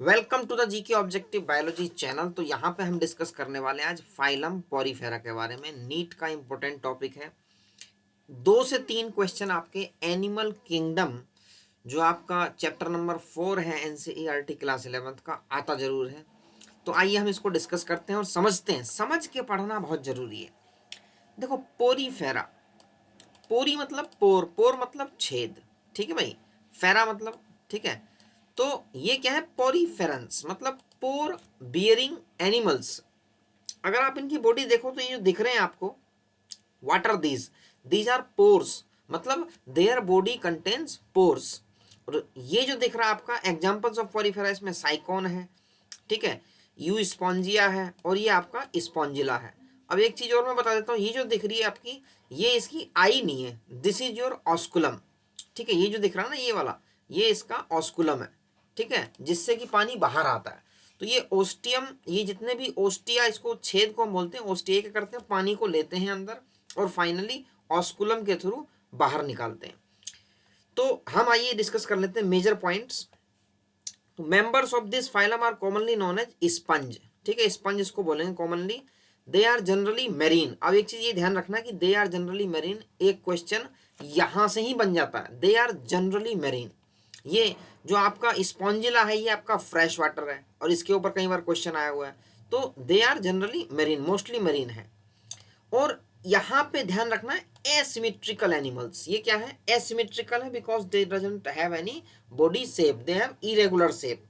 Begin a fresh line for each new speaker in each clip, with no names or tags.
Welcome to the GK objective biology channel. तो यहाँ पे हम डिस्कस करने वाले हैं आज फाइलम पॉरीफेरा के बारे में। नीट का इंपॉर्टेंट टॉपिक है। 2 से 3 क्वेश्चन आपके एनिमल किंगडम जो आपका चैप्टर नंबर 4 है एनसीईआरटी क्लास 11th का आता जरूर है। तो आइए हम इसको डिस्कस करते हैं और समझते हैं। समझ के पढ़ना बहुत जरूरी है। देखो, पोरीफेरा, पोरी मतलब पोर, पोर मतलब छेद, ठीक है भाई। फेरा मतलब, ठीक है। तो ये क्या है, पोरीफेरेंस मतलब पोर बियरिंग एनिमल्स। अगर आप इनकी बॉडी देखो तो ये जो दिख रहे हैं आपको, what are these, these are pores, मतलब देयर बॉडी कंटेन्स पोर्स। और ये जो दिख रहा है आपका एग्जांपल्स ऑफ पोरीफेरा, इसमें साइकोन है, ठीक है, यू स्पॉन्जिया है और ये आपका स्पॉन्जिला है। अब एक चीज और मैं बता देता हूँ, ये जो दिख रही है आपकी, ये इसकी आई नहीं है, दिस इज योर ऑस्कुलम, ठीक है। ये जो दिख रहा है ना, ये वाला, ये इसका ऑस्कुलम है, ठीक है, जिससे कि पानी बाहर आता है। तो ये ओस्टियम, ये जितने भी ओस्टिया, इसको छेद को हम बोलते हैं, ओस्टिया क्या करते हैं, पानी को लेते हैं अंदर और फाइनली ऑस्कुलम के थ्रू बाहर निकालते हैं। तो हम आइए डिस्कस कर लेते हैं मेजर पॉइंट्स। तो members of this phylum are commonly known as sponge, ठीक है, स्पंज इसको बोलेंगे commonly. They are generally marine. अब एक चीज ये ध्यान रखना कि दे आर जनरली मेरीन, एक क्वेश्चन यहां से ही बन जाता है, दे आर जनरली मेरीन। ये जो आपका स्पॉन्जिला है, ये आपका फ्रेश वाटर है और इसके ऊपर कई बार क्वेश्चन आया हुआ है। तो they are generally marine, mostly marine है। और यहां पे ध्यान रखना है एसिमेट्रिकल एनिमल्स। ये क्या है, एसिमेट्रिकल है because they doesn't have any body shape, they have irregular shape.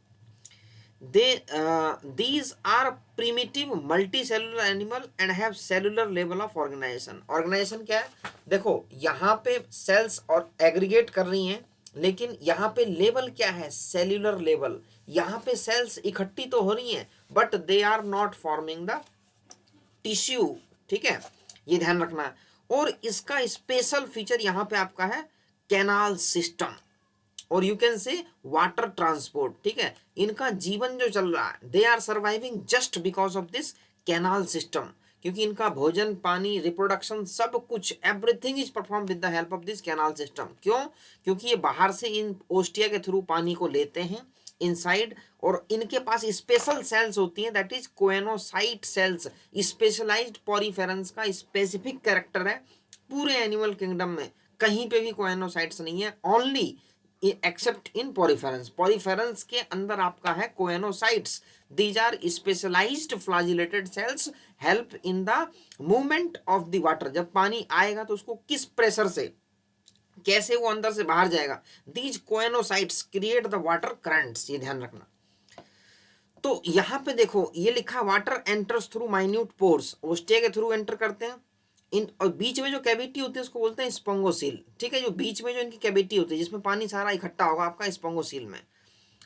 These are primitive multicellular animal and have cellular level of organization. Organization क्या है, देखो यहाँ पे सेल्स और एग्रीगेट कर रही हैं, लेकिन यहाँ पे लेवल क्या है, सेल्यूलर लेवल। यहाँ पे सेल्स इकट्ठी तो हो रही हैं but they are not forming the tissue, ठीक है, ये ध्यान रखना है। और इसका स्पेशल फीचर यहाँ पे आपका है कैनाल सिस्टम, और you can say water transport, ठीक है। इनका जीवन जो चल रहा है, they are surviving just because of this canal system, क्योंकि इनका भोजन, पानी, रिप्रोडक्शन, सब कुछ, everything is perform with the help of this canal system. क्यों? क्योंकि ये बाहर से इन ओस्टिया के थ्रू पानी को लेते हैं इनसाइड, और इनके पास स्पेशल सेल्स होती हैं, that is choanocyte cells. Specialised poriferans का स्पेसिफिक कैरेक्टर है पूरे एनिमल किंगडम में। कहीं पे भी कोएनोसाइट्स नहीं है, only except in poriferans. Poriferans के अंदर आपका है choanocytes. These are specialised flagellated cells, help in the movement of the water. जब पानी आएगा तो उसको किस प्रेशर से, कैसे वो अंदर से बाहर जाएगा, these coenocytes create the water currents, ये ध्यान रखना। तो यहां पे देखो ये लिखा, water enters through minute pores, ostia के थ्रू एंटर करते हैं इन, और बीच में जो कैविटी होती है उसको बोलते हैं स्पोंगोसील, ठीक है। जो बीच में जो इनकी कैविटी होती है जिसमें पानी सारा इकट्ठा होगा आपका स्पोंगोसील में।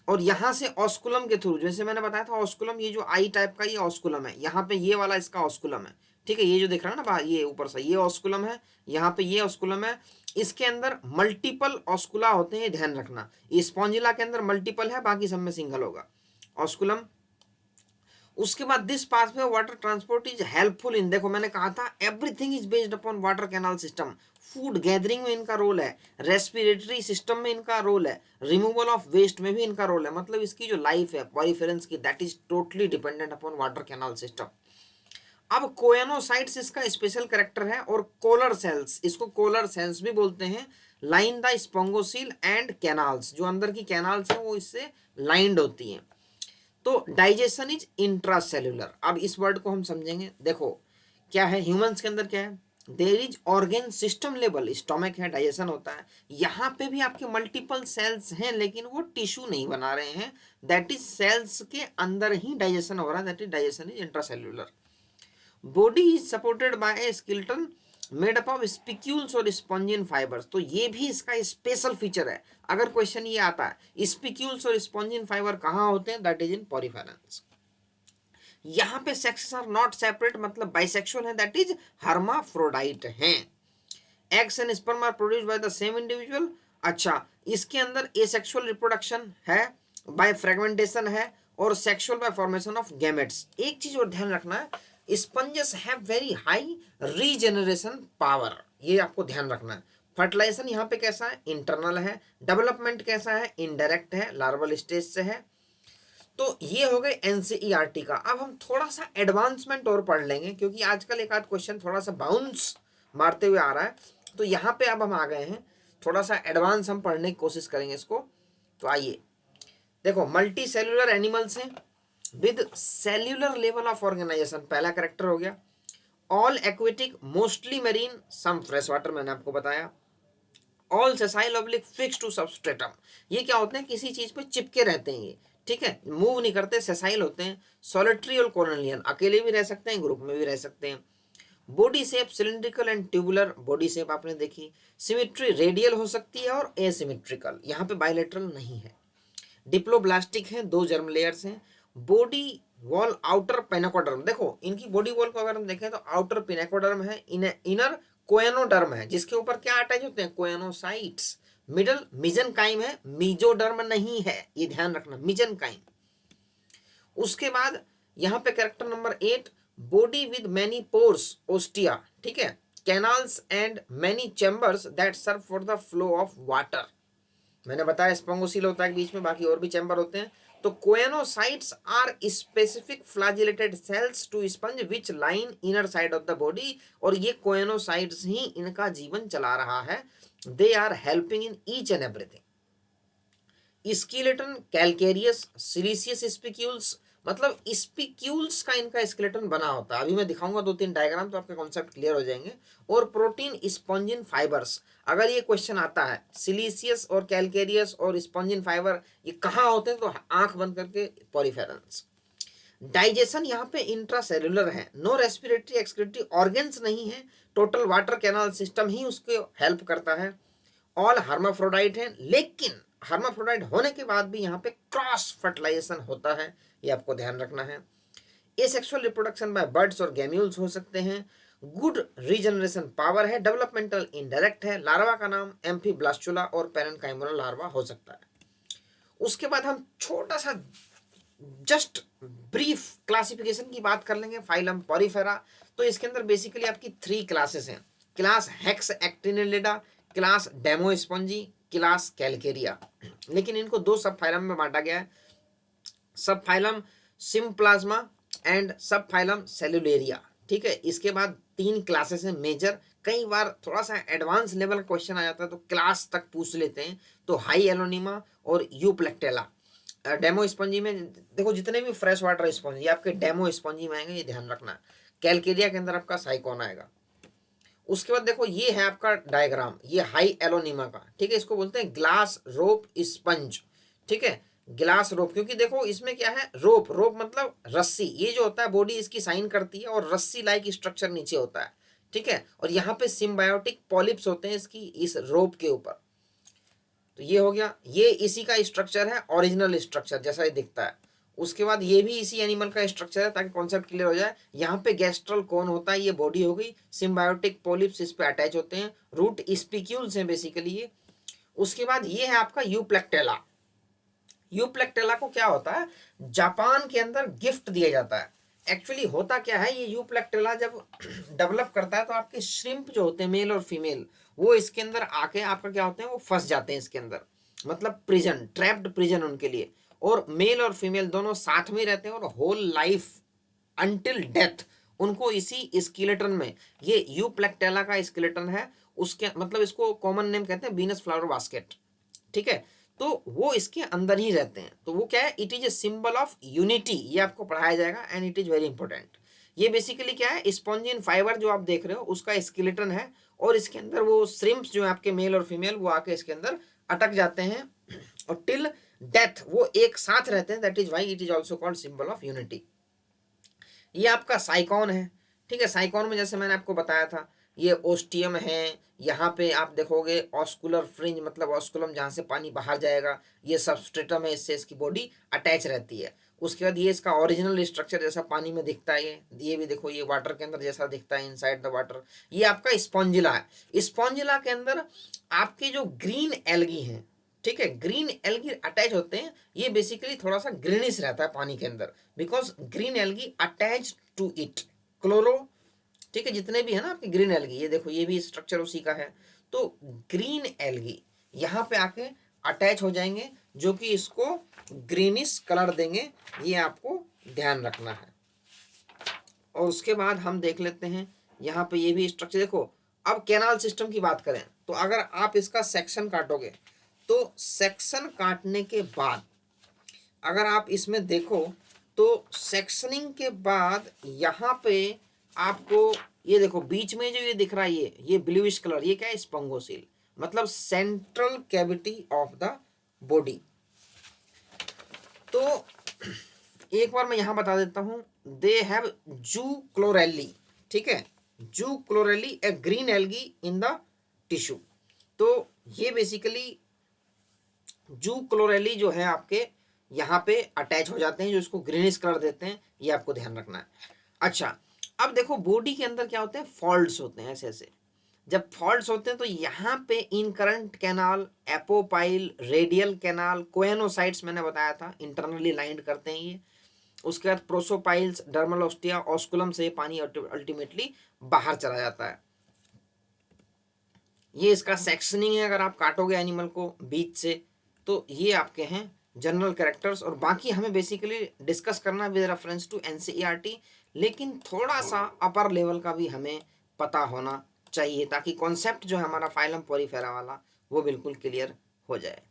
और यहाँ से ऑस्कुलम के थ्रू, जैसे मैंने बताया था ऑस्कुलम, ये जो आई टाइप का ये ऑस्कुलम है, यहाँ पे ये वाला इसका ऑस्कुलम है, ठीक है। ये जो दिख रहा है ना बाहर, ये ऊपर से ये ऑस्कुलम है, यहाँ पे ये ऑस्कुलम है। इसके अंदर मल्टीपल ऑस्कुला होते हैं, ध्यान रखना। ये स्पॉन्जिला के अंदर मल्टीपल है, बाकी सब में सिंगल होगा ऑस्कुलम। उसके बाद this pathway water transport is helpful in, देखो मैंने कहा था everything is based upon water canal system. Food gathering में इनका रोल है, रेस्पिरेटरी सिस्टम में इनका रोल है, रिमूवल ऑफ वेस्ट में भी इनका रोल है। मतलब इसकी जो लाइफ है पॉरीफेरेंस की, that is totally dependent upon water canal system. अब कोएनोसाइट्स इसका स्पेशल कैरेक्टर है, और कोलर सेल्स, इसको कोलर सेल्स भी बोलते हैं, लाइन द स्पोंगोसील एंड कैनाल्स। जो अंदर की कैनाल्स हैं वो इससे लाइंड होती हैं। तो डाइजेशन इज इंट्रासेल्यूलर। अब इस वर्ड को हम समझेंगे। देखो क्या है, ह्यूमंस के अंदर क्या है, there is organ system level, stomach है, डाइजेशन होता है। यहाँ पे भी आपके मल्टीपल सेल्स हैं, लेकिन वो टिश्यू नहीं बना रहे हैं, दैट इज सेल्स के अंदर ही डाइजेशन हो रहा है, that is digestion is intracellular. Body is supported by A skeleton made up of spicules और स्पॉन्जिन फाइबर्स। तो ये भी इसका स्पेशल फीचर है। अगर क्वेश्चन ये आता है स्पिक्यूल्स और स्पॉन्जिन फाइबर कहाँ होते हैं, दैट इज इन पॉरीफेरेंस। यहाँ पे सेक्सेस आर नॉट सेपरेट, मतलब बाइसेक्सुअल है, दैट इज हर्माफ्रोडाइट हैं। Eggs and sperm are produced by the same individual. अच्छा, इसके अंदर एसेक्सुअल रिप्रोडक्शन है, बाय फ्रेगमेंटेशन है, और sexual by formation of gametes. एक चीज और ध्यान रखना है, sponges have very high regeneration power, ये आपको ध्यान रखना है। फर्टिलाइजेशन यहाँ पे कैसा है, इंटरनल है। डेवलपमेंट कैसा है, इनडायरेक्ट है, लार्वल स्टेज से है। तो ये हो गए एनसीईआरटी का। अब हम थोड़ा सा एडवांसमेंट और पढ़ लेंगे, क्योंकि आजकल एक आध क्वेश्चन थोड़ा सा बाउंस मारते हुए आ रहा है, तो यहाँ पे अब हम आ गए हैं, थोड़ा सा एडवांस हम पढ़ने की कोशिश करेंगे इसको। तो आइए देखो, मल्टी सेल्यूलर एनिमल्स हैं with cellular level of organisation, पहला करेक्टर हो गया। All aquatic mostly marine some fresh water, मैंने आपको बताया। All sessile oblique fix to substratum, ये क्या होते हैं, किसी चीज पे चिपके रहते हैं ये, ठीक है, मूव नहीं करते, सेसाइल होते हैं। सॉलिटरी और कॉलोनियल, अकेले भी रह सकते हैं, ग्रुप में भी रह सकते हैं। Body shape cylindrical and tubular, body shape आपने देखी। सिमेट्री रेडियल हो सकती है और एसिमेट्रिकल, यहाँ पे बायलेटरल नहीं है। डिप्लोब्लास्टिक है, 2 जर्म लेयर्स हैं। बॉडी वॉल आउटर पेनाकोडर्म, देखो इनकी बॉडी वॉल को अगर हम देखें तो आउटर पेनाकोडर्म है, इनर कोएनोडर्म है, जिसके ऊपर क्या अटैच होते हैं, कोएनोसाइट्स। मिडल मिजनकाइम है, मीजोडर्म नहीं है, ये ध्यान रखना, मिजनकाइम। उसके बाद यहाँ पे character number 8, body with many pores ostia, ठीक है, canals and many chambers that serve for the flow of water. मैंने बताया स्पोंगोसील होता है बीच में, बाकी और भी चैम्बर होते हैं। तो choanocytes are specific flagellated cells to sponge which line inner side of the body, और ये कोएनोसाइट्स ही इनका जीवन चला रहा है। They are helping in each and everything. Skeleton calcareous siliceous spicules, मतलब स्पिक्यूल्स का इनका स्केलेटन बना होता है। अभी मैं दिखाऊंगा 2-3 डायग्राम, तो आपके कॉन्सेप्ट क्लियर हो जाएंगे। और प्रोटीन स्पॉन्जिन फाइबर्स, अगर ये क्वेश्चन आता है सिलिशियस और कैलकेरियस और स्पॉन्जिन फाइबर ये कहाँ होते हैं, तो आंख बंद करके पॉरीफेरेंस। डाइजेशन यहाँ पे इंट्रासेल्युलर है, नो रेस्पिरेटरी एक्सक्रीटरी ऑर्गन्स नहीं है, टोटल वाटर कैनाल सिस्टम ही उसको हेल्प करता है। ऑल हर्माफ्रोडाइट है, लेकिन हर्माफ्रोडाइट होने के बाद भी यहाँ पे क्रॉस फर्टिलाइजेशन होता है, ये आपको ध्यान रखना है। एसेक्सुअल रिप्रोडक्शन बाय बर्ड्स और गैम्यूल्स हो सकते हैं। गुड रीजनरेशन पावर है, डेवलपमेंटल इनडायरेक्ट है। लार्वा का नाम एम्फीब्लास्टुला और पेरेन्काइमोरल लार्वा हो सकता है। उसके बाद हम छोटा सा जस्ट ब्रीफ क्लासिफिकेशन की बात कर लेंगे, फाइलम पॉरीफेरा। तो इसके अंदर बेसिकली आपकी 3 क्लासेस हैं, class hexactinellida, class demospongiae, class calcarea. लेकिन इनको 2 सब फाइलम में बांटा गया है, सब फाइलम सिम्प्लाज्मा एंड सब फाइलम सेलुलेरिया, ठीक है। इसके बाद 3 क्लासेस हैं मेजर। कई बार थोड़ा सा एडवांस लेवल का क्वेश्चन आ जाता है तो क्लास तक पूछ लेते हैं, तो हाई एलोनिमा और यूप्लेक्टेला। डेमो स्पंजी में देखो जितने भी फ्रेश वाटर स्पंज ये आपके डेमो स्पंजी में आएंगे, ये ध्यान रखना। कैलकेरिया के अंदर आपका साइकोन आएगा। उसके बाद देखो ये है आपका डायग्राम, ये हाई एलोनिमा का, ठीक है, इसको बोलते हैं ग्लास रोप स्पंज, ठीक है, ग्लास रोप। क्योंकि देखो इसमें क्या है, रोप, रोप मतलब रस्सी, ये जो होता है बॉडी इसकी साइन करती है और रस्सी लाइक स्ट्रक्चर नीचे होता है, ठीक है। और यहाँ पे सिम्बायोटिक पॉलिप्स होते हैं इसकी इस रोप के ऊपर। तो ये हो गया, ये इसी का स्ट्रक्चर है, ओरिजिनल स्ट्रक्चर जैसा ये दिखता है। उसके बाद ये भी इसी एनिमल का स्ट्रक्चर है, ताकि कॉन्सेप्ट क्लियर हो जाए। यहाँ पे गैस्ट्रल कोन होता है, ये बॉडी हो गई, सिम्बायोटिक पॉलिप्स इस पे अटैच होते हैं, रूट स्पिक्यूल्स हैं बेसिकली ये। उसके बाद ये है आपका यूप्लेक्टेला। यूप्लेक्टेला को क्या होता है, जापान के अंदर गिफ्ट दिया जाता है। एक्चुअली होता क्या है, ये यूप्लेक्टेला जब डेवलप करता है तो आपके श्रिम्प जो होते हैं मेल और फीमेल, वो इसके अंदर आके आपका क्या होते हैं, वो फंस जाते हैं इसके अंदर, मतलब प्रिजन, ट्रैप्ड प्रिजन उनके लिए। और मेल और फीमेल दोनों साथ में रहते हैं और होल लाइफ अंटिल डेथ उनको इसी स्केलेटन में, ये यूप्लेक्टेला का स्केलेटन है, उसके मतलब इसको कॉमन नेम कहते हैं वीनस फ्लावर बास्केट, ठीक है। तो वो इसके अंदर ही रहते हैं। तो वो क्या है, it is a symbol of unity, ये आपको पढ़ाया जाएगा and it is very important. ये बेसिकली क्या है, स्पॉन्जिन फाइबर जो आप देख रहे हो उसका स्केलेटन है, और इसके अंदर वो श्रिम्प्स जो है आपके मेल और फीमेल वो आके इसके अंदर अटक जाते हैं और टिल डेथ वो एक साथ रहते हैं, that is why it is also called symbol of unity. ये आपका साइकॉन है, ठीक है। साइकॉन में जैसे मैंने आपको बताया था, ये ओस्टियम है, यहाँ पे आप देखोगे ऑस्कुलर फ्रिंज मतलब ऑस्कुलम जहाँ से पानी बाहर जाएगा, ये सबस्ट्रेटम है, इससे इसकी बॉडी अटैच रहती है। उसके बाद ये इसका ओरिजिनल स्ट्रक्चर जैसा पानी में दिखता है, ये भी देखो ये वाटर के अंदर जैसा दिखता है इनसाइड द वाटर। ये आपका स्पॉन्जिला है। स्पॉन्जिला के अंदर आपके जो ग्रीन एल्गी हैं, ठीक है, ग्रीन एल्गी अटैच होते हैं। ये बेसिकली थोड़ा सा ग्रीनिश रहता है पानी के अंदर, because green algae attach to it chloro, ठीक है, जितने भी है ना आपके ग्रीन एल्गी, ये देखो ये भी स्ट्रक्चर उसी का है। तो ग्रीन एल्गी यहाँ पे आके अटैच हो जाएंगे जो कि इसको ग्रीनिश कलर देंगे, ये आपको ध्यान रखना है। और उसके बाद हम देख लेते हैं यहाँ पे ये भी स्ट्रक्चर देखो। अब कैनाल सिस्टम की बात करें तो अगर आप इसका सेक्शन काटोगे तो सेक्शन काटने के बाद अगर आप इसमें देखो तो सेक्शनिंग के बाद यहाँ पे आपको ये देखो बीच में जो ये दिख रहा है ये ब्लूइश कलर, ये क्या है, स्पंगोसील, मतलब central cavity of the body. तो एक बार मैं यहाँ बता देता हूँ, दे हैव जू क्लोरेली, ठीक है, zoochlorellae a green algae in the tissue. तो ये बेसिकली जू क्लोरेली जो है आपके यहाँ पे अटैच हो जाते हैं, जो इसको ग्रीनिश कलर देते हैं, ये आपको ध्यान रखना है। अच्छा, अब देखो बॉडी के अंदर क्या होते हैं, फॉल्ट्स होते हैं ऐसे ऐसे। जब फॉल्ट्स होते हैं तो यहाँ पे incurrent canal, एपोपाइल, radial canal, coenocytes मैंने बताया था इंटरनली लाइंड करते हैं ये। उसके बाद प्रोसोपाइल्स, डर्मल ऑस्टिया, ऑस्कुलम से पानी अल्टीमेटली बाहर चला जाता है। ये इसका सेक्शनिंग है, अगर आप काटोगे एनिमल को बीच से तो ये आपके हैं जनरल कैरेक्टर्स। और बाकी हमें बेसिकली डिस्कस करना विद रेफरेंस टू एनसीईआरटी, लेकिन थोड़ा सा अपर लेवल का भी हमें पता होना चाहिए ताकि कॉन्सेप्ट जो है हमारा फाइलम पॉलीफेरा वाला वो बिल्कुल क्लियर हो जाए।